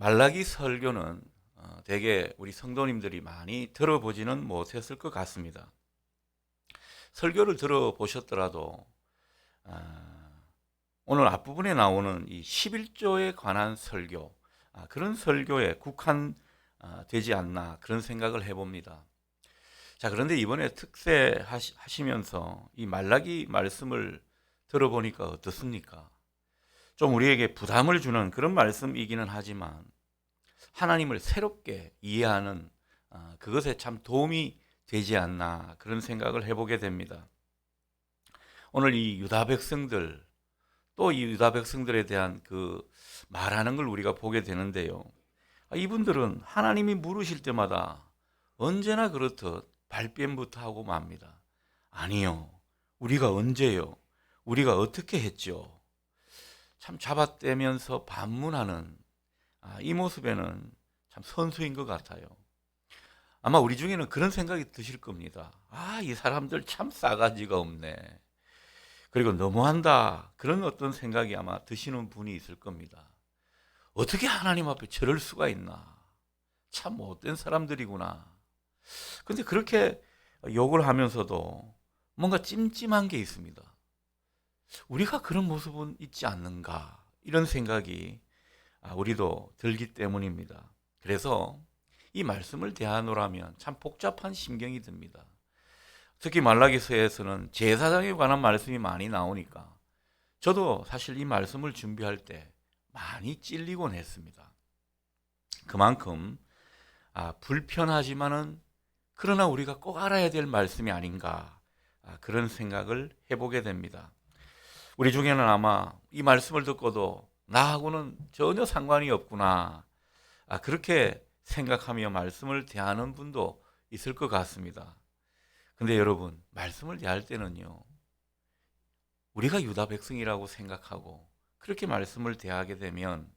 말라기 설교는 대개 우리 성도님들이 많이 들어보지는 못했을 것 같습니다. 설교를 들어보셨더라도 오늘 앞부분에 나오는 이 11조에 관한 설교, 그런 설교에 국한되지 않나 그런 생각을 해봅니다. 자, 그런데 이번에 특세하시면서 이 말라기 말씀을 들어보니까 어떻습니까? 좀 우리에게 부담을 주는 그런 말씀이기는 하지만 하나님을 새롭게 이해하는 그것에 참 도움이 되지 않나 그런 생각을 해보게 됩니다. 오늘 이 유다 백성들 또 이 유다 백성들에 대한 그 말하는 걸 우리가 보게 되는데요. 이분들은 하나님이 물으실 때마다 언제나 그렇듯 발뺌부터 하고 맙니다. 아니요, 우리가 언제요? 우리가 어떻게 했죠? 참 잡아떼면서 반문하는 이 모습에는 참 선수인 것 같아요. 아마 우리 중에는 그런 생각이 드실 겁니다. 이 사람들 참 싸가지가 없네. 그리고 너무한다. 그런 어떤 생각이 아마 드시는 분이 있을 겁니다. 어떻게 하나님 앞에 저럴 수가 있나. 참 못된 사람들이구나. 근데 그렇게 욕을 하면서도 뭔가 찜찜한 게 있습니다. 우리가 그런 모습은 있지 않는가. 이런 생각이 우리도 들기 때문입니다. 그래서 이 말씀을 대하노라면 참 복잡한 심경이 듭니다. 특히 말라기서에서는 제사장에 관한 말씀이 많이 나오니까 저도 사실 이 말씀을 준비할 때 많이 찔리곤 했습니다. 그만큼 불편하지만은 그러나 우리가 꼭 알아야 될 말씀이 아닌가 그런 생각을 해보게 됩니다. 우리 중에는 아마 이 말씀을 듣고도 나하고는 전혀 상관이 없구나 그렇게 생각하며 말씀을 대하는 분도 있을 것 같습니다. 근데 여러분, 말씀을 대할 때는요, 우리가 유다 백성이라고 생각하고 그렇게 말씀을 대하게 되면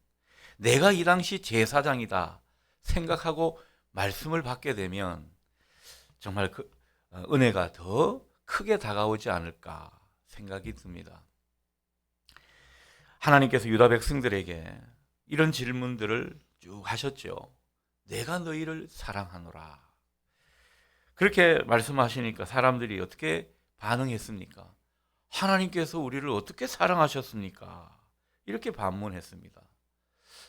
내가 이 당시 제사장이다 생각하고 말씀을 받게 되면 정말 그 은혜가 더 크게 다가오지 않을까 생각이 듭니다. 하나님께서 유다 백성들에게 이런 질문들을 쭉 하셨죠. 내가 너희를 사랑하노라. 그렇게 말씀하시니까 사람들이 어떻게 반응했습니까? 하나님께서 우리를 어떻게 사랑하셨습니까? 이렇게 반문했습니다.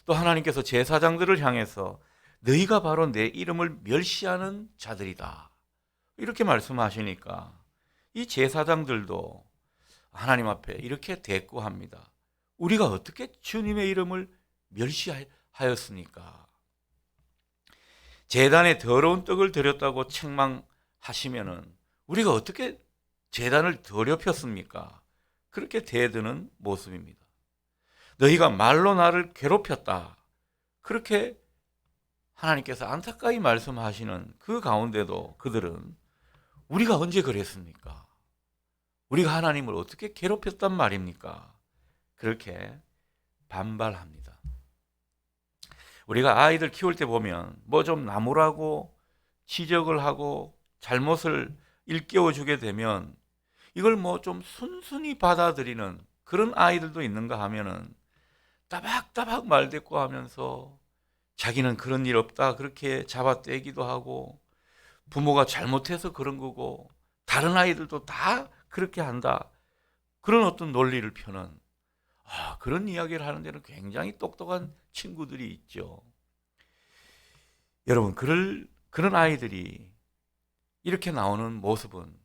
또 하나님께서 제사장들을 향해서 너희가 바로 내 이름을 멸시하는 자들이다. 이렇게 말씀하시니까 이 제사장들도 하나님 앞에 이렇게 대꾸합니다. 우리가 어떻게 주님의 이름을 멸시하였습니까? 제단에 더러운 떡을 드렸다고 책망하시면은 우리가 어떻게 제단을 더럽혔습니까? 그렇게 대드는 모습입니다. 너희가 말로 나를 괴롭혔다. 그렇게 하나님께서 안타까이 말씀하시는 그 가운데도 그들은 우리가 언제 그랬습니까? 우리가 하나님을 어떻게 괴롭혔단 말입니까? 그렇게 반발합니다. 우리가 아이들 키울 때 보면 뭐 좀 나무라고 지적을 하고 잘못을 일깨워 주게 되면 이걸 뭐 좀 순순히 받아들이는 그런 아이들도 있는가 하면은 따박따박 말대꾸하면서 자기는 그런 일 없다 그렇게 잡아떼기도 하고 부모가 잘못해서 그런 거고 다른 아이들도 다 그렇게 한다 그런 어떤 논리를 펴는 그런 이야기를 하는 데는 굉장히 똑똑한 친구들이 있죠. 여러분, 그런 아이들이 이렇게 나오는 모습은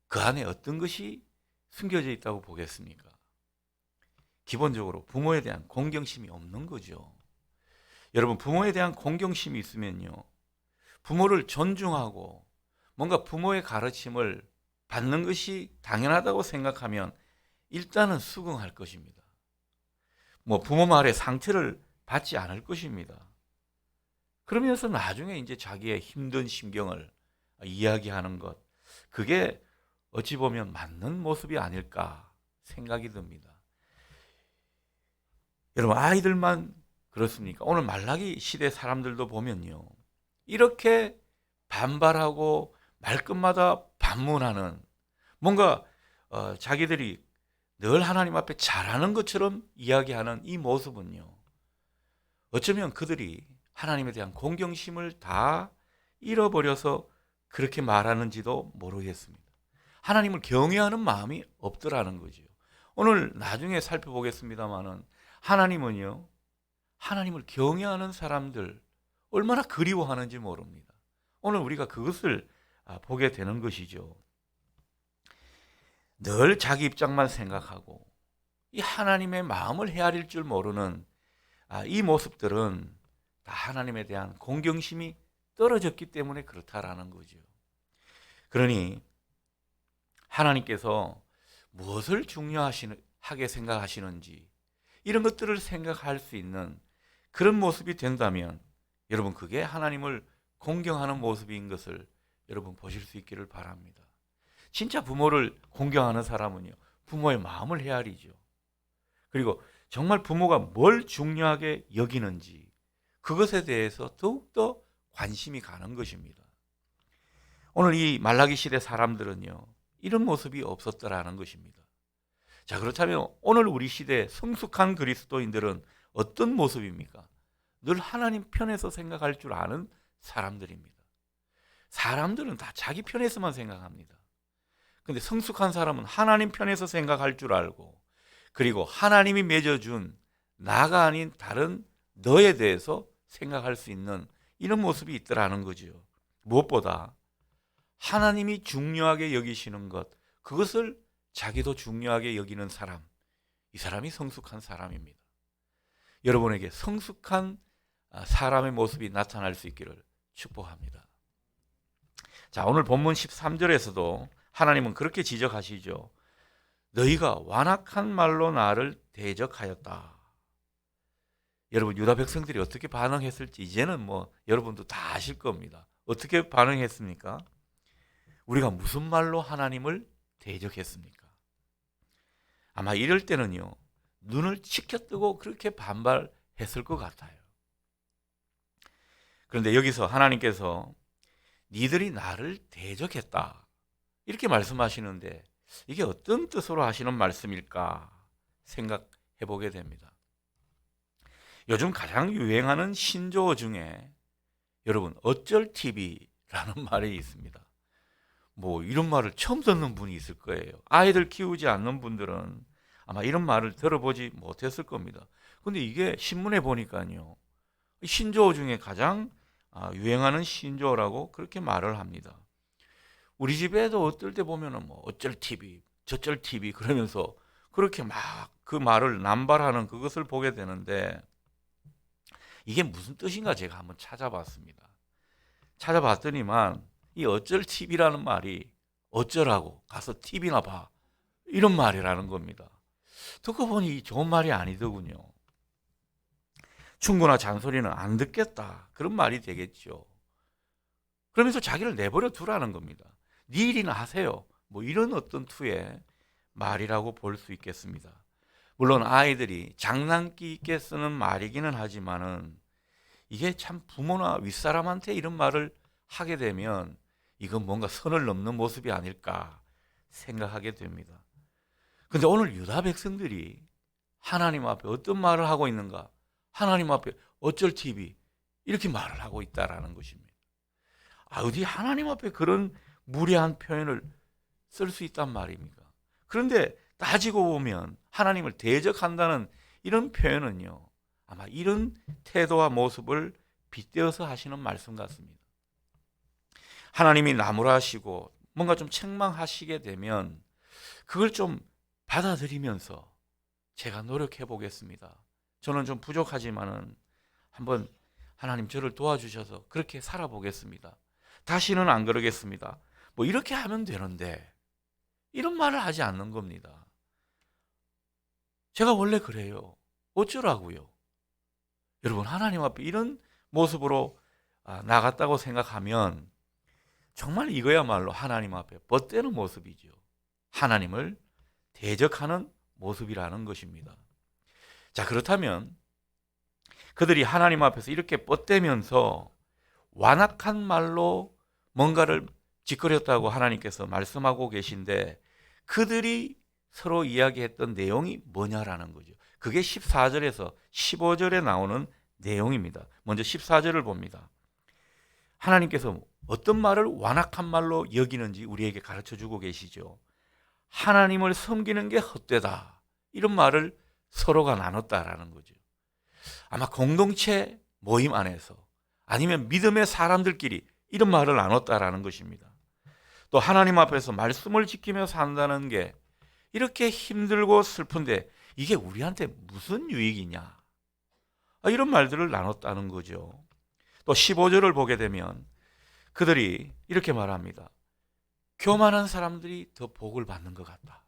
그 안에 어떤 것이 숨겨져 있다고 보겠습니까? 기본적으로 부모에 대한 공경심이 없는 거죠. 여러분, 부모에 대한 공경심이 있으면요, 부모를 존중하고 뭔가 부모의 가르침을 받는 것이 당연하다고 생각하면 일단은 수긍할 것입니다. 뭐 부모 말에 상처를 받지 않을 것입니다. 그러면서 나중에 이제 자기의 힘든 심경을 이야기하는 것, 그게 어찌 보면 맞는 모습이 아닐까 생각이 듭니다. 여러분, 아이들만 그렇습니까? 오늘 말라기 시대 사람들도 보면요, 이렇게 반발하고 말끝마다 반문하는 뭔가 자기들이 늘 하나님 앞에 잘하는 것처럼 이야기하는 이 모습은요, 어쩌면 그들이 하나님에 대한 공경심을 다 잃어버려서 그렇게 말하는지도 모르겠습니다. 하나님을 경외하는 마음이 없더라는 거죠. 오늘 나중에 살펴보겠습니다만은 하나님은요, 하나님을 경외하는 사람들 얼마나 그리워하는지 모릅니다. 오늘 우리가 그것을 보게 되는 것이죠. 늘 자기 입장만 생각하고 이 하나님의 마음을 헤아릴 줄 모르는 이 모습들은 다 하나님에 대한 공경심이 떨어졌기 때문에 그렇다라는 거죠. 그러니 하나님께서 무엇을 중요하게 생각하시는지 이런 것들을 생각할 수 있는 그런 모습이 된다면 여러분 그게 하나님을 공경하는 모습인 것을 여러분 보실 수 있기를 바랍니다. 진짜 부모를 공경하는 사람은요, 부모의 마음을 헤아리죠. 그리고 정말 부모가 뭘 중요하게 여기는지 그것에 대해서 더욱더 관심이 가는 것입니다. 오늘 이 말라기 시대 사람들은요, 이런 모습이 없었더라는 것입니다. 자, 그렇다면 오늘 우리 시대 성숙한 그리스도인들은 어떤 모습입니까? 늘 하나님 편에서 생각할 줄 아는 사람들입니다. 사람들은 다 자기 편에서만 생각합니다. 근데 성숙한 사람은 하나님 편에서 생각할 줄 알고, 그리고 하나님이 맺어준 나가 아닌 다른 너에 대해서 생각할 수 있는 이런 모습이 있더라는 거죠. 무엇보다 하나님이 중요하게 여기시는 것, 그것을 자기도 중요하게 여기는 사람, 이 사람이 성숙한 사람입니다. 여러분에게 성숙한 사람의 모습이 나타날 수 있기를 축복합니다. 자, 오늘 본문 13절에서도 하나님은 그렇게 지적하시죠. 너희가 완악한 말로 나를 대적하였다. 여러분 유다 백성들이 어떻게 반응했을지 이제는 여러분도 다 아실 겁니다. 어떻게 반응했습니까? 우리가 무슨 말로 하나님을 대적했습니까? 아마 이럴 때는요, 눈을 치켜뜨고 그렇게 반발했을 것 같아요. 그런데 여기서 하나님께서 니들이 나를 대적했다 이렇게 말씀하시는데 이게 어떤 뜻으로 하시는 말씀일까 생각해 보게 됩니다. 요즘 가장 유행하는 신조어 중에 여러분 어쩔 TV라는 말이 있습니다. 이런 말을 처음 듣는 분이 있을 거예요. 아이들 키우지 않는 분들은 아마 이런 말을 들어보지 못했을 겁니다. 근데 이게 신문에 보니까요, 신조어 중에 가장 유행하는 신조어라고 그렇게 말을 합니다. 우리 집에도 어떨 때 보면은 어쩔 TV, 저쩔 TV 그러면서 그렇게 막 그 말을 남발하는 그것을 보게 되는데 이게 무슨 뜻인가 제가 한번 찾아봤습니다. 찾아봤더니만 이 어쩔 TV라는 말이 어쩌라고 가서 TV나 봐 이런 말이라는 겁니다. 듣고 보니 좋은 말이 아니더군요. 충고나 잔소리는 안 듣겠다 그런 말이 되겠죠. 그러면서 자기를 내버려 두라는 겁니다. 네 일이나 하세요. 이런 어떤 투의 말이라고 볼 수 있겠습니다. 물론 아이들이 장난기 있게 쓰는 말이기는 하지만은 이게 참 부모나 윗사람한테 이런 말을 하게 되면 이건 뭔가 선을 넘는 모습이 아닐까 생각하게 됩니다. 근데 오늘 유다 백성들이 하나님 앞에 어떤 말을 하고 있는가? 하나님 앞에 어쩔 TV 이렇게 말을 하고 있다라는 것입니다. 어디 하나님 앞에 그런 무례한 표현을 쓸 수 있단 말입니까? 그런데 따지고 보면 하나님을 대적한다는 이런 표현은요, 아마 이런 태도와 모습을 빗대어서 하시는 말씀 같습니다. 하나님이 나무라시고 뭔가 좀 책망하시게 되면 그걸 좀 받아들이면서 제가 노력해 보겠습니다. 저는 좀 부족하지만은 한번 하나님 저를 도와주셔서 그렇게 살아보겠습니다. 다시는 안 그러겠습니다. 이렇게 하면 되는데 이런 말을 하지 않는 겁니다. 제가 원래 그래요. 어쩌라고요? 여러분 하나님 앞에 이런 모습으로 나갔다고 생각하면 정말 이거야말로 하나님 앞에 뻗대는 모습이죠. 하나님을 대적하는 모습이라는 것입니다. 자, 그렇다면 그들이 하나님 앞에서 이렇게 뻗대면서 완악한 말로 뭔가를 짓거렸다고 하나님께서 말씀하고 계신데 그들이 서로 이야기했던 내용이 뭐냐라는 거죠. 그게 14절에서 15절에 나오는 내용입니다. 먼저 14절을 봅니다. 하나님께서 어떤 말을 완악한 말로 여기는지 우리에게 가르쳐 주고 계시죠. 하나님을 섬기는 게 헛되다, 이런 말을 서로가 나눴다라는 거죠. 아마 공동체 모임 안에서 아니면 믿음의 사람들끼리 이런 말을 나눴다라는 것입니다. 또 하나님 앞에서 말씀을 지키며 산다는 게 이렇게 힘들고 슬픈데 이게 우리한테 무슨 유익이냐, 이런 말들을 나눴다는 거죠. 또 15절을 보게 되면 그들이 이렇게 말합니다. 교만한 사람들이 더 복을 받는 것 같다.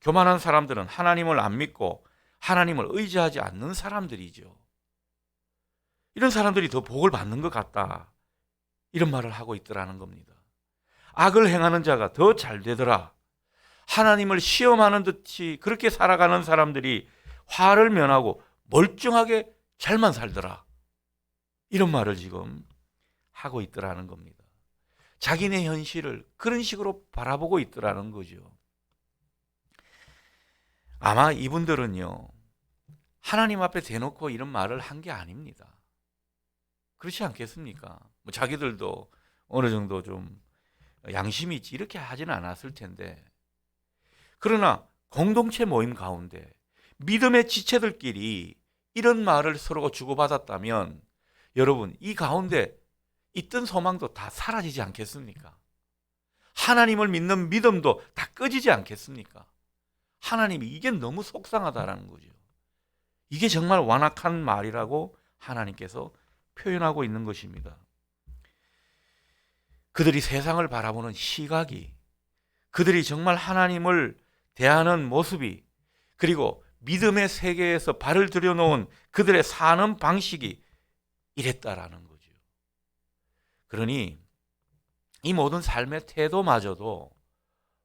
교만한 사람들은 하나님을 안 믿고 하나님을 의지하지 않는 사람들이죠. 이런 사람들이 더 복을 받는 것 같다, 이런 말을 하고 있더라는 겁니다. 악을 행하는 자가 더 잘 되더라. 하나님을 시험하는 듯이 그렇게 살아가는 사람들이 화를 면하고 멀쩡하게 잘만 살더라, 이런 말을 지금 하고 있더라는 겁니다. 자기네 현실을 그런 식으로 바라보고 있더라는 거죠. 아마 이분들은요, 하나님 앞에 대놓고 이런 말을 한 게 아닙니다. 그렇지 않겠습니까? 자기들도 어느 정도 좀 양심이 있지 이렇게 하지는 않았을 텐데, 그러나 공동체 모임 가운데 믿음의 지체들끼리 이런 말을 서로가 주고받았다면 여러분, 이 가운데 있던 소망도 다 사라지지 않겠습니까? 하나님을 믿는 믿음도 다 꺼지지 않겠습니까? 하나님이 이게 너무 속상하다라는 거죠. 이게 정말 완악한 말이라고 하나님께서 표현하고 있는 것입니다. 그들이 세상을 바라보는 시각이, 그들이 정말 하나님을 대하는 모습이, 그리고 믿음의 세계에서 발을 들여놓은 그들의 사는 방식이 이랬다라는 거죠. 그러니 이 모든 삶의 태도마저도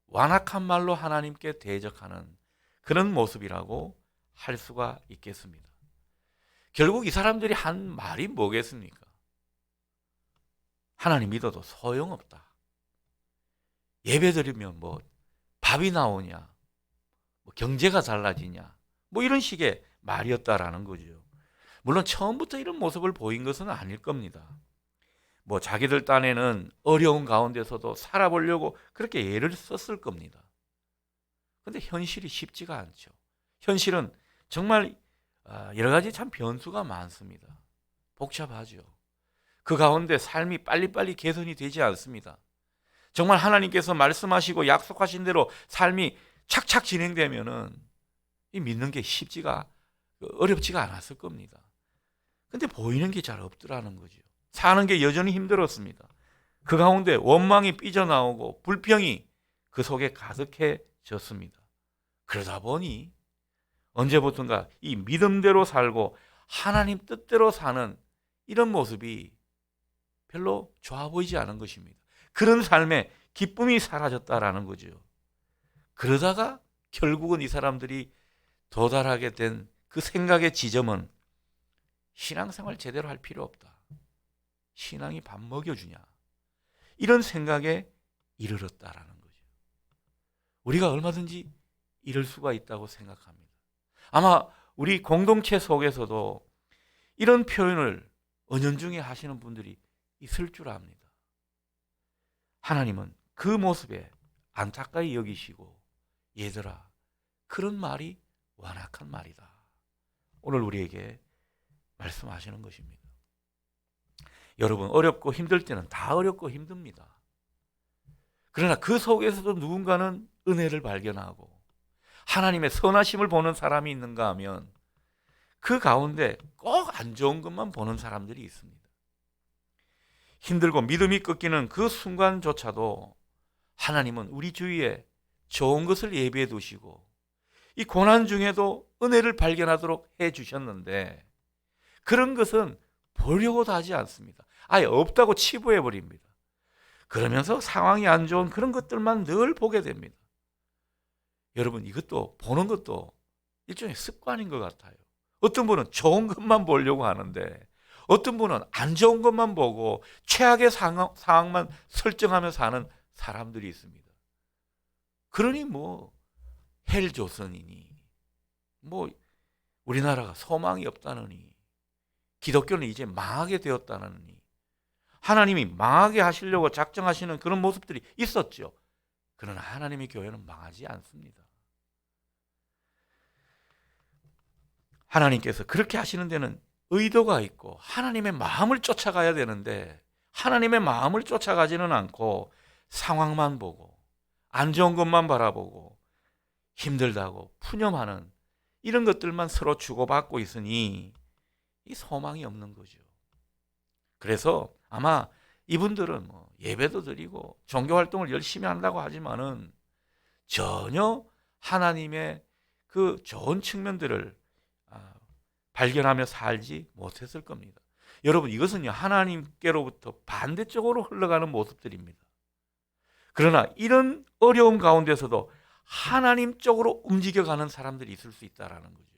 완악한 말로 하나님께 대적하는 그런 모습이라고 할 수가 있겠습니다. 결국 이 사람들이 한 말이 뭐겠습니까? 하나님 믿어도 소용없다. 예배 드리면 뭐 밥이 나오냐, 뭐 경제가 달라지냐, 뭐 이런 식의 말이었다라는 거죠. 물론 처음부터 이런 모습을 보인 것은 아닐 겁니다. 뭐 자기들 딴에는 어려운 가운데서도 살아보려고 그렇게 애를 썼을 겁니다. 그런데 현실이 쉽지가 않죠. 현실은 정말 여러 가지 참 변수가 많습니다. 복잡하죠. 그 가운데 삶이 빨리빨리 개선이 되지 않습니다. 정말 하나님께서 말씀하시고 약속하신 대로 삶이 착착 진행되면은 이 믿는 게 쉽지가, 어렵지가 않았을 겁니다. 근데 보이는 게 잘 없더라는 거죠. 사는 게 여전히 힘들었습니다. 그 가운데 원망이 삐져나오고 불평이 그 속에 가득해졌습니다. 그러다 보니 언제부턴가 이 믿음대로 살고 하나님 뜻대로 사는 이런 모습이 별로 좋아 보이지 않은 것입니다. 그런 삶에 기쁨이 사라졌다라는 거죠. 그러다가 결국은 이 사람들이 도달하게 된 그 생각의 지점은 신앙생활 제대로 할 필요 없다. 신앙이 밥 먹여주냐, 이런 생각에 이르렀다라는 거죠. 우리가 얼마든지 이럴 수가 있다고 생각합니다. 아마 우리 공동체 속에서도 이런 표현을 은연중에 하시는 분들이 있을 줄 압니다. 하나님은 그 모습에 안타까이 여기시고, 얘들아, 그런 말이 완악한 말이다, 오늘 우리에게 말씀하시는 것입니다. 여러분, 어렵고 힘들 때는 다 어렵고 힘듭니다. 그러나 그 속에서도 누군가는 은혜를 발견하고 하나님의 선하심을 보는 사람이 있는가 하면 그 가운데 꼭 안 좋은 것만 보는 사람들이 있습니다. 힘들고 믿음이 꺾이는 그 순간조차도 하나님은 우리 주위에 좋은 것을 예비해 두시고 이 고난 중에도 은혜를 발견하도록 해 주셨는데, 그런 것은 보려고도 하지 않습니다. 아예 없다고 치부해 버립니다. 그러면서 상황이 안 좋은 그런 것들만 늘 보게 됩니다. 여러분, 이것도 보는 것도 일종의 습관인 것 같아요. 어떤 분은 좋은 것만 보려고 하는데 어떤 분은 안 좋은 것만 보고 최악의 상황만 설정하며 사는 사람들이 있습니다. 그러니 뭐 헬조선이니 뭐 우리나라가 소망이 없다느니 기독교는 이제 망하게 되었다는, 하나님이 망하게 하시려고 작정하시는 그런 모습들이 있었죠. 그러나 하나님의 교회는 망하지 않습니다. 하나님께서 그렇게 하시는 데는 의도가 있고 하나님의 마음을 쫓아가야 되는데, 하나님의 마음을 쫓아가지는 않고 상황만 보고 안 좋은 것만 바라보고 힘들다고 푸념하는 이런 것들만 서로 주고받고 있으니 이 소망이 없는 거죠. 그래서 아마 이분들은 예배도 드리고 종교활동을 열심히 한다고 하지만은 전혀 하나님의 그 좋은 측면들을 발견하며 살지 못했을 겁니다. 여러분, 이것은요, 하나님께로부터 반대쪽으로 흘러가는 모습들입니다. 그러나 이런 어려움 가운데서도 하나님 쪽으로 움직여가는 사람들이 있을 수 있다는 거죠.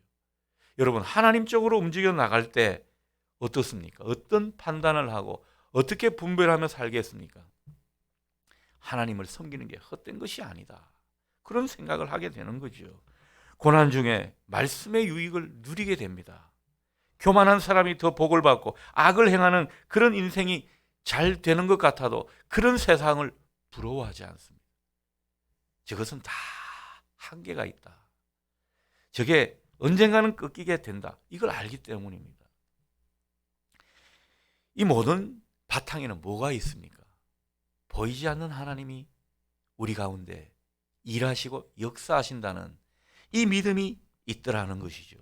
여러분, 하나님 쪽으로 움직여 나갈 때 어떻습니까? 어떤 판단을 하고 어떻게 분별하며 살겠습니까? 하나님을 섬기는 게 헛된 것이 아니다, 그런 생각을 하게 되는 거죠. 고난 중에 말씀의 유익을 누리게 됩니다. 교만한 사람이 더 복을 받고 악을 행하는 그런 인생이 잘 되는 것 같아도 그런 세상을 부러워하지 않습니다. 저것은 다 한계가 있다, 저게 언젠가는 꺾이게 된다, 이걸 알기 때문입니다. 이 모든 바탕에는 뭐가 있습니까? 보이지 않는 하나님이 우리 가운데 일하시고 역사하신다는 이 믿음이 있더라는 것이죠.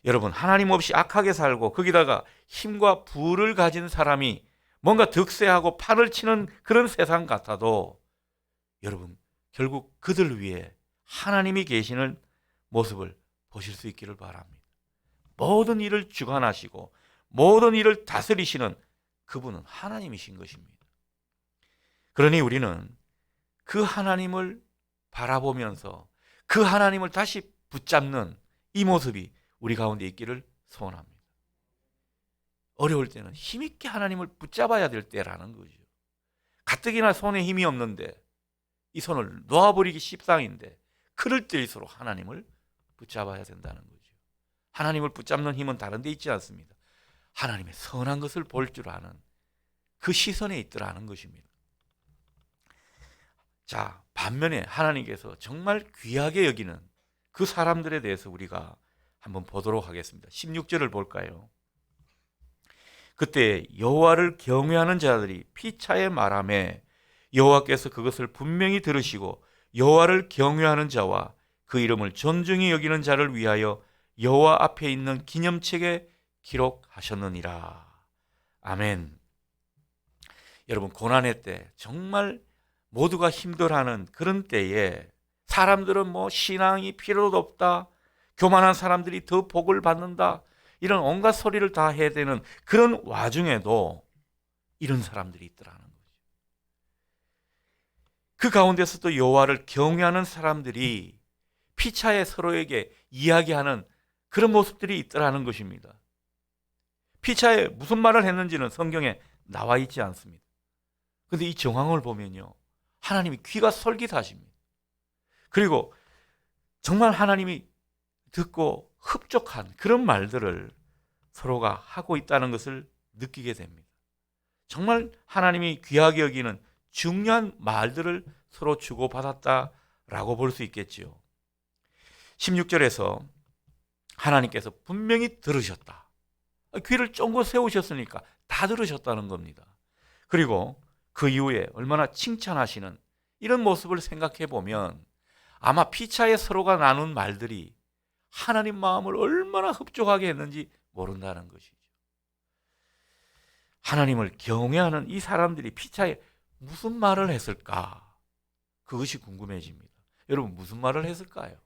여러분, 하나님 없이 악하게 살고 거기다가 힘과 부를 가진 사람이 뭔가 득세하고 판을 치는 그런 세상 같아도 여러분, 결국 그들 위에 하나님이 계시는 모습을 보실 수 있기를 바랍니다. 모든 일을 주관하시고 모든 일을 다스리시는 그분은 하나님이신 것입니다. 그러니 우리는 그 하나님을 바라보면서 그 하나님을 다시 붙잡는 이 모습이 우리 가운데 있기를 소원합니다. 어려울 때는 힘있게 하나님을 붙잡아야 될 때라는 거죠. 가뜩이나 손에 힘이 없는데 이 손을 놓아버리기 십상인데 그럴 때일수록 하나님을 붙잡아야 된다는 거죠. 하나님을 붙잡는 힘은 다른 데 있지 않습니다. 하나님의 선한 것을 볼 줄 아는 그 시선에 있더라는 것입니다. 자, 반면에 하나님께서 정말 귀하게 여기는 그 사람들에 대해서 우리가 한번 보도록 하겠습니다. 16절을 볼까요? 그때 여호와를 경외하는 자들이 피차에 말하매 여호와께서 그것을 분명히 들으시고 여호와를 경외하는 자와 그 이름을 존중히 여기는 자를 위하여 여호와 앞에 있는 기념책에 기록하셨느니라. 아멘. 여러분, 고난의 때, 정말 모두가 힘들어하는 그런 때에 사람들은 신앙이 필요도 없다, 교만한 사람들이 더 복을 받는다, 이런 온갖 소리를 다 해야 되는 그런 와중에도 이런 사람들이 있더라는 거죠. 그 가운데서도 여호와를 경외하는 사람들이 피차에 서로에게 이야기하는 그런 모습들이 있더라는 것입니다. 피차에 무슨 말을 했는지는 성경에 나와 있지 않습니다. 그런데 이 정황을 보면요, 하나님이 귀가 솔깃하십니다. 그리고 정말 하나님이 듣고 흡족한 그런 말들을 서로가 하고 있다는 것을 느끼게 됩니다. 정말 하나님이 귀하게 여기는 중요한 말들을 서로 주고받았다라고 볼 수 있겠지요. 16절에서 하나님께서 분명히 들으셨다, 귀를 쫑긋 세우셨으니까 다 들으셨다는 겁니다. 그리고 그 이후에 얼마나 칭찬하시는 이런 모습을 생각해 보면 아마 피차에 서로가 나눈 말들이 하나님 마음을 얼마나 흡족하게 했는지 모른다는 것이죠. 하나님을 경외하는 이 사람들이 피차에 무슨 말을 했을까? 그것이 궁금해집니다. 여러분, 무슨 말을 했을까요?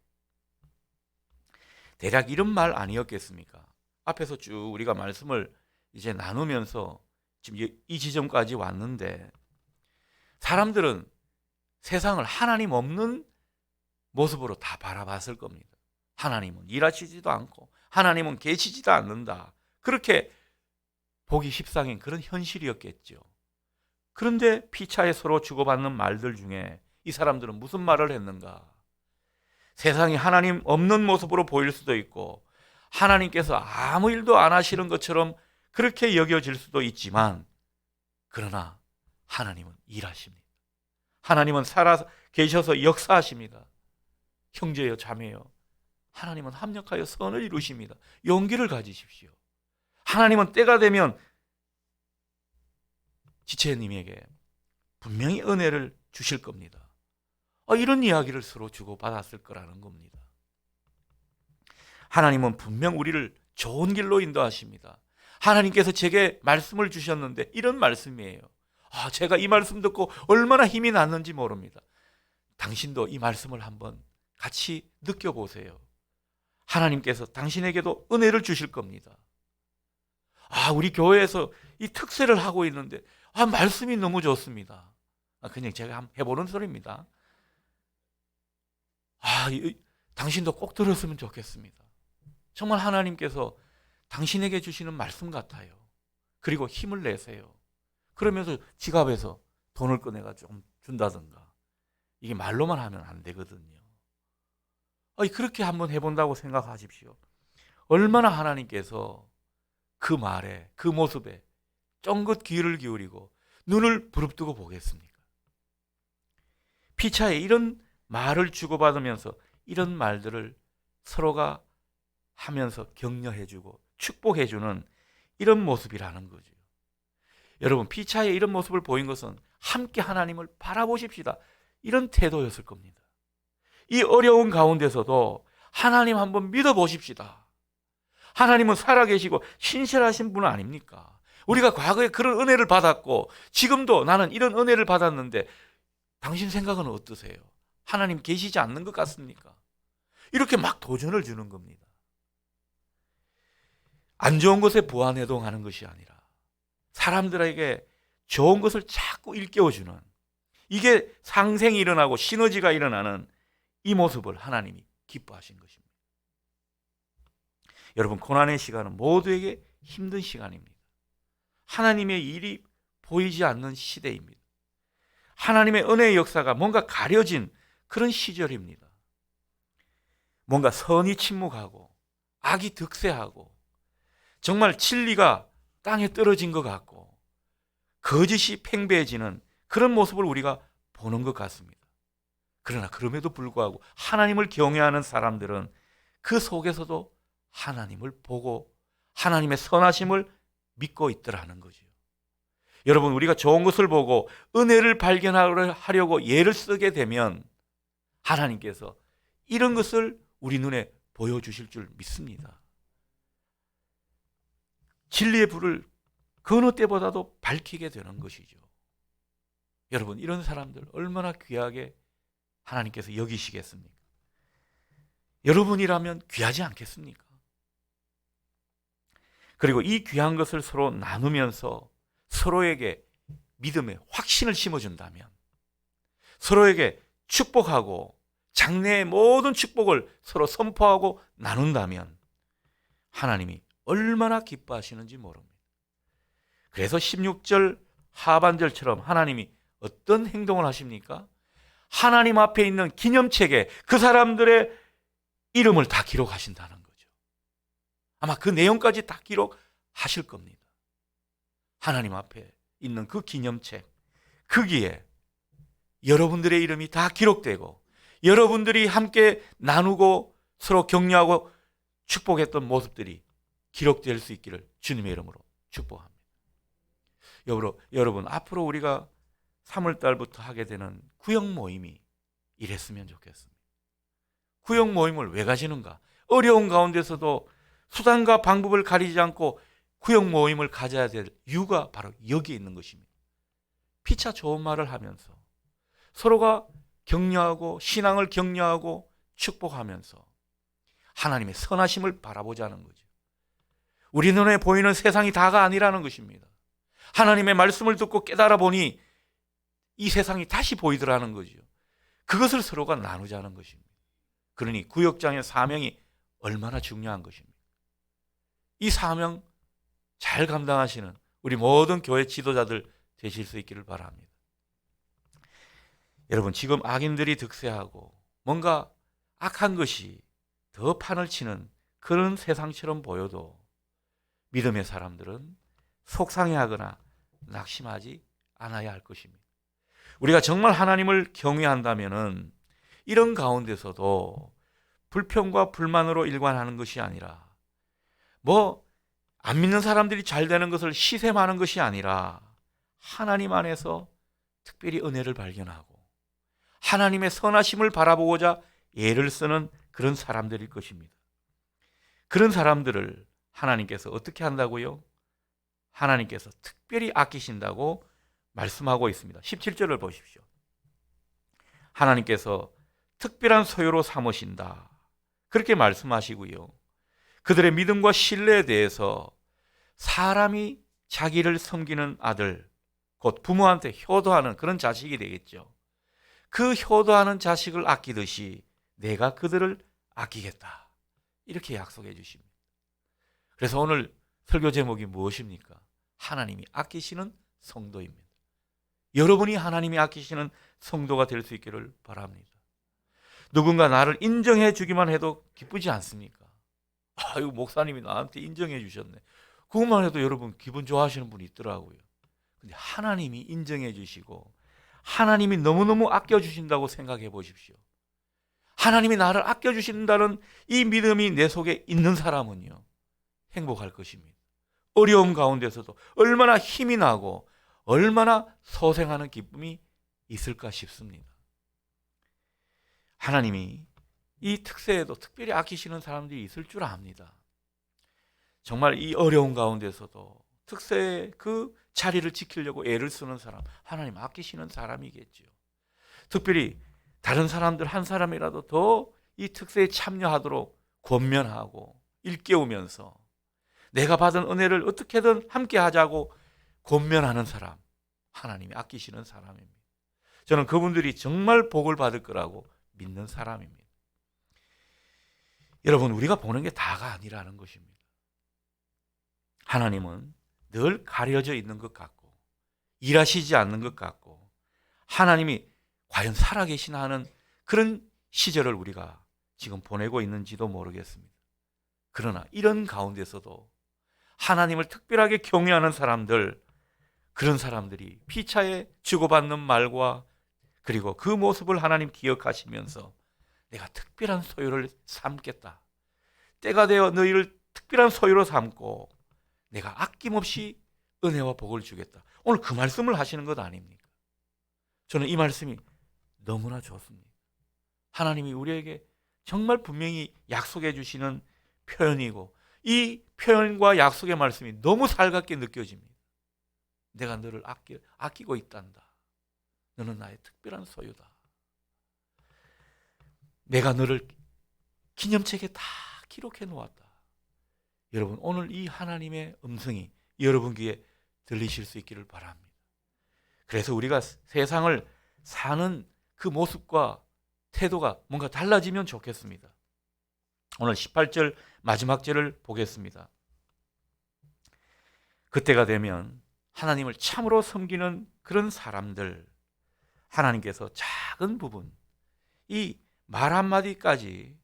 대략 이런 말 아니었겠습니까? 앞에서 쭉 우리가 말씀을 이제 나누면서 지금 이 지점까지 왔는데, 사람들은 세상을 하나님 없는 모습으로 다 바라봤을 겁니다. 하나님은 일하시지도 않고 하나님은 계시지도 않는다, 그렇게 보기 십상인 그런 현실이었겠죠. 그런데 피차에 서로 주고받는 말들 중에 이 사람들은 무슨 말을 했는가? 세상이 하나님 없는 모습으로 보일 수도 있고 하나님께서 아무 일도 안 하시는 것처럼 그렇게 여겨질 수도 있지만, 그러나 하나님은 일하십니다. 하나님은 살아 계셔서 역사하십니다. 형제여 자매여, 하나님은 합력하여 선을 이루십니다. 용기를 가지십시오. 하나님은 때가 되면 지체님에게 분명히 은혜를 주실 겁니다. 이런 이야기를 서로 주고받았을 거라는 겁니다. 하나님은 분명 우리를 좋은 길로 인도하십니다. 하나님께서 제게 말씀을 주셨는데 이런 말씀이에요. 제가 이 말씀 듣고 얼마나 힘이 났는지 모릅니다. 당신도 이 말씀을 한번 같이 느껴보세요. 하나님께서 당신에게도 은혜를 주실 겁니다. 우리 교회에서 이 특세를 하고 있는데 말씀이 너무 좋습니다. 그냥 제가 한번 해보는 소리입니다. 당신도 꼭 들었으면 좋겠습니다. 정말 하나님께서 당신에게 주시는 말씀 같아요. 그리고 힘을 내세요. 그러면서 지갑에서 돈을 꺼내가 좀 준다든가. 이게 말로만 하면 안 되거든요. 그렇게 한번 해본다고 생각하십시오. 얼마나 하나님께서 그 말에, 그 모습에 쫑긋 귀를 기울이고 눈을 부릅뜨고 보겠습니까? 피차에 이런 말을 주고받으면서 이런 말들을 서로가 하면서 격려해주고 축복해주는 이런 모습이라는 거죠. 여러분, 피차에 이런 모습을 보인 것은 함께 하나님을 바라보십시다, 이런 태도였을 겁니다. 이 어려운 가운데서도 하나님 한번 믿어보십시다. 하나님은 살아계시고 신실하신 분 아닙니까? 우리가 과거에 그런 은혜를 받았고 지금도 나는 이런 은혜를 받았는데 당신 생각은 어떠세요? 하나님 계시지 않는 것 같습니까? 이렇게 막 도전을 주는 겁니다. 안 좋은 것에 부안해동하는 것이 아니라 사람들에게 좋은 것을 자꾸 일깨워주는, 이게 상생이 일어나고 시너지가 일어나는 이 모습을 하나님이 기뻐하신 것입니다. 여러분, 고난의 시간은 모두에게 힘든 시간입니다. 하나님의 일이 보이지 않는 시대입니다. 하나님의 은혜의 역사가 뭔가 가려진 그런 시절입니다. 뭔가 선이 침묵하고 악이 득세하고 정말 진리가 땅에 떨어진 것 같고 거짓이 팽배해지는 그런 모습을 우리가 보는 것 같습니다. 그러나 그럼에도 불구하고 하나님을 경외하는 사람들은 그 속에서도 하나님을 보고 하나님의 선하심을 믿고 있더라는 거죠. 여러분, 우리가 좋은 것을 보고 은혜를 발견하려고 예를 쓰게 되면 하나님께서 이런 것을 우리 눈에 보여주실 줄 믿습니다. 진리의 불을 그 어느 때보다도 밝히게 되는 것이죠. 여러분, 이런 사람들 얼마나 귀하게 하나님께서 여기시겠습니까? 여러분이라면 귀하지 않겠습니까? 그리고 이 귀한 것을 서로 나누면서 서로에게 믿음의 확신을 심어준다면, 서로에게 축복하고 장래의 모든 축복을 서로 선포하고 나눈다면 하나님이 얼마나 기뻐하시는지 모릅니다. 그래서 16절 하반절처럼 하나님이 어떤 행동을 하십니까? 하나님 앞에 있는 기념책에 그 사람들의 이름을 다 기록하신다는 거죠. 아마 그 내용까지 다 기록하실 겁니다. 하나님 앞에 있는 그 기념책, 거기에 여러분들의 이름이 다 기록되고 여러분들이 함께 나누고 서로 격려하고 축복했던 모습들이 기록될 수 있기를 주님의 이름으로 축복합니다. 여러분, 앞으로 우리가 3월달부터 하게 되는 구역 모임이 이랬으면 좋겠습니다. 구역 모임을 왜 가지는가? 어려운 가운데서도 수단과 방법을 가리지 않고 구역 모임을 가져야 될 이유가 바로 여기에 있는 것입니다. 피차 좋은 말을 하면서 서로가 격려하고 신앙을 격려하고 축복하면서 하나님의 선하심을 바라보자는 거죠. 우리 눈에 보이는 세상이 다가 아니라는 것입니다. 하나님의 말씀을 듣고 깨달아 보니 이 세상이 다시 보이더라는 거죠. 그것을 서로가 나누자는 것입니다. 그러니 구역장의 사명이 얼마나 중요한 것입니다. 이 사명 잘 감당하시는 우리 모든 교회 지도자들 되실 수 있기를 바랍니다. 여러분, 지금 악인들이 득세하고 뭔가 악한 것이 더 판을 치는 그런 세상처럼 보여도 믿음의 사람들은 속상해하거나 낙심하지 않아야 할 것입니다. 우리가 정말 하나님을 경외한다면은 이런 가운데서도 불평과 불만으로 일관하는 것이 아니라 안 믿는 사람들이 잘 되는 것을 시샘하는 것이 아니라 하나님 안에서 특별히 은혜를 발견하고 하나님의 선하심을 바라보고자 애를 쓰는 그런 사람들일 것입니다. 그런 사람들을 하나님께서 어떻게 한다고요? 하나님께서 특별히 아끼신다고 말씀하고 있습니다. 17절을 보십시오. 하나님께서 특별한 소유로 삼으신다. 그렇게 말씀하시고요. 그들의 믿음과 신뢰에 대해서 사람이 자기를 섬기는 아들, 곧 부모한테 효도하는 그런 자식이 되겠죠. 그 효도하는 자식을 아끼듯이 내가 그들을 아끼겠다. 이렇게 약속해 주십니다. 그래서 오늘 설교 제목이 무엇입니까? 하나님이 아끼시는 성도입니다. 여러분이 하나님이 아끼시는 성도가 될 수 있기를 바랍니다. 누군가 나를 인정해 주기만 해도 기쁘지 않습니까? 아유, 목사님이 나한테 인정해 주셨네. 그것만 해도 여러분 기분 좋아하시는 분이 있더라고요. 근데 하나님이 인정해 주시고 하나님이 너무너무 아껴 주신다고 생각해 보십시오. 하나님이 나를 아껴 주신다는 이 믿음이 내 속에 있는 사람은요, 행복할 것입니다. 어려움 가운데서도 얼마나 힘이 나고 얼마나 소생하는 기쁨이 있을까 싶습니다. 하나님이 이 특세에도 특별히 아끼시는 사람들이 있을 줄 압니다. 정말 이 어려운 가운데서도 특세의 그 자리를 지키려고 애를 쓰는 사람, 하나님 아끼시는 사람이겠죠. 특별히 다른 사람들 한 사람이라도 더 이 특세에 참여하도록 권면하고 일깨우면서 내가 받은 은혜를 어떻게든 함께 하자고 권면하는 사람, 하나님이 아끼시는 사람입니다. 저는 그분들이 정말 복을 받을 거라고 믿는 사람입니다. 여러분, 우리가 보는 게 다가 아니라는 것입니다. 하나님은 늘 가려져 있는 것 같고 일하시지 않는 것 같고 하나님이 과연 살아계시나 하는 그런 시절을 우리가 지금 보내고 있는지도 모르겠습니다. 그러나 이런 가운데서도 하나님을 특별하게 경외하는 사람들, 그런 사람들이 피차에 주고받는 말과 그리고 그 모습을 하나님 기억하시면서 내가 특별한 소유를 삼겠다. 때가 되어 너희를 특별한 소유로 삼고 내가 아낌없이 은혜와 복을 주겠다. 오늘 그 말씀을 하시는 것 아닙니까? 저는 이 말씀이 너무나 좋습니다. 하나님이 우리에게 정말 분명히 약속해 주시는 표현이고 이 표현과 약속의 말씀이 너무 살갑게 느껴집니다. 내가 너를 아끼고 있단다. 너는 나의 특별한 소유다. 내가 너를 기념책에 다 기록해 놓았다. 여러분, 오늘 이 하나님의 음성이 여러분 귀에 들리실 수 있기를 바랍니다. 그래서 우리가 세상을 사는 그 모습과 태도가 뭔가 달라지면 좋겠습니다. 오늘 18절 마지막 절을 보겠습니다. 그때가 되면 하나님을 참으로 섬기는 그런 사람들, 하나님께서 작은 부분, 이 말 한마디까지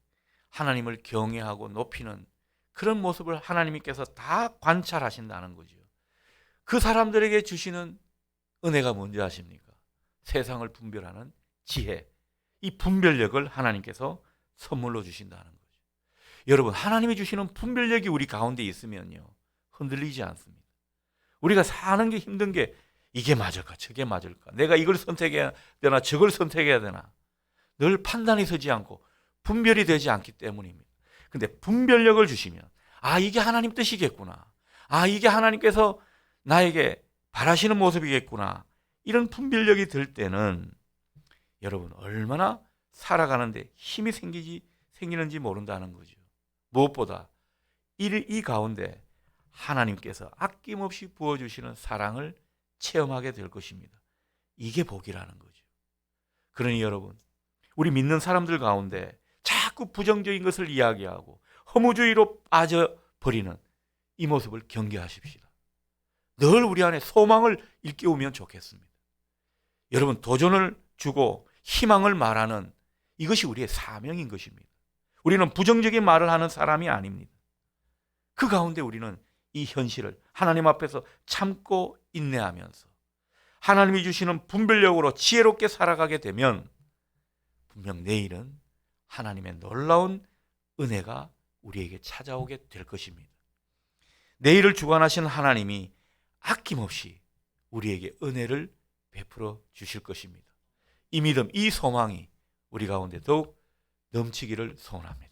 하나님을 경외하고 높이는 그런 모습을 하나님께서 다 관찰하신다는 거죠. 그 사람들에게 주시는 은혜가 뭔지 아십니까? 세상을 분별하는 지혜, 이 분별력을 하나님께서 선물로 주신다는 거죠. 여러분, 하나님이 주시는 분별력이 우리 가운데 있으면요, 흔들리지 않습니다. 우리가 사는 게 힘든 게 이게 맞을까 저게 맞을까, 내가 이걸 선택해야 되나 저걸 선택해야 되나, 늘 판단이 서지 않고 분별이 되지 않기 때문입니다. 근데 분별력을 주시면 이게 하나님 뜻이겠구나, 이게 하나님께서 나에게 바라시는 모습이겠구나, 이런 분별력이 들 때는 여러분 얼마나 살아가는데 힘이 생기는지 모른다는 거죠. 무엇보다 이 가운데 하나님께서 아낌없이 부어주시는 사랑을 체험하게 될 것입니다. 이게 복이라는 거죠. 그러니 여러분, 우리 믿는 사람들 가운데 자꾸 부정적인 것을 이야기하고 허무주의로 빠져버리는 이 모습을 경계하십시다. 늘 우리 안에 소망을 일깨우면 좋겠습니다. 여러분, 도전을 주고 희망을 말하는 이것이 우리의 사명인 것입니다. 우리는 부정적인 말을 하는 사람이 아닙니다. 그 가운데 우리는 이 현실을 하나님 앞에서 참고 인내하면서 하나님이 주시는 분별력으로 지혜롭게 살아가게 되면 분명 내일은 하나님의 놀라운 은혜가 우리에게 찾아오게 될 것입니다. 내일을 주관하시는 하나님이 아낌없이 우리에게 은혜를 베풀어 주실 것입니다. 이 믿음, 이 소망이 우리 가운데 더욱 넘치기를 소원합니다.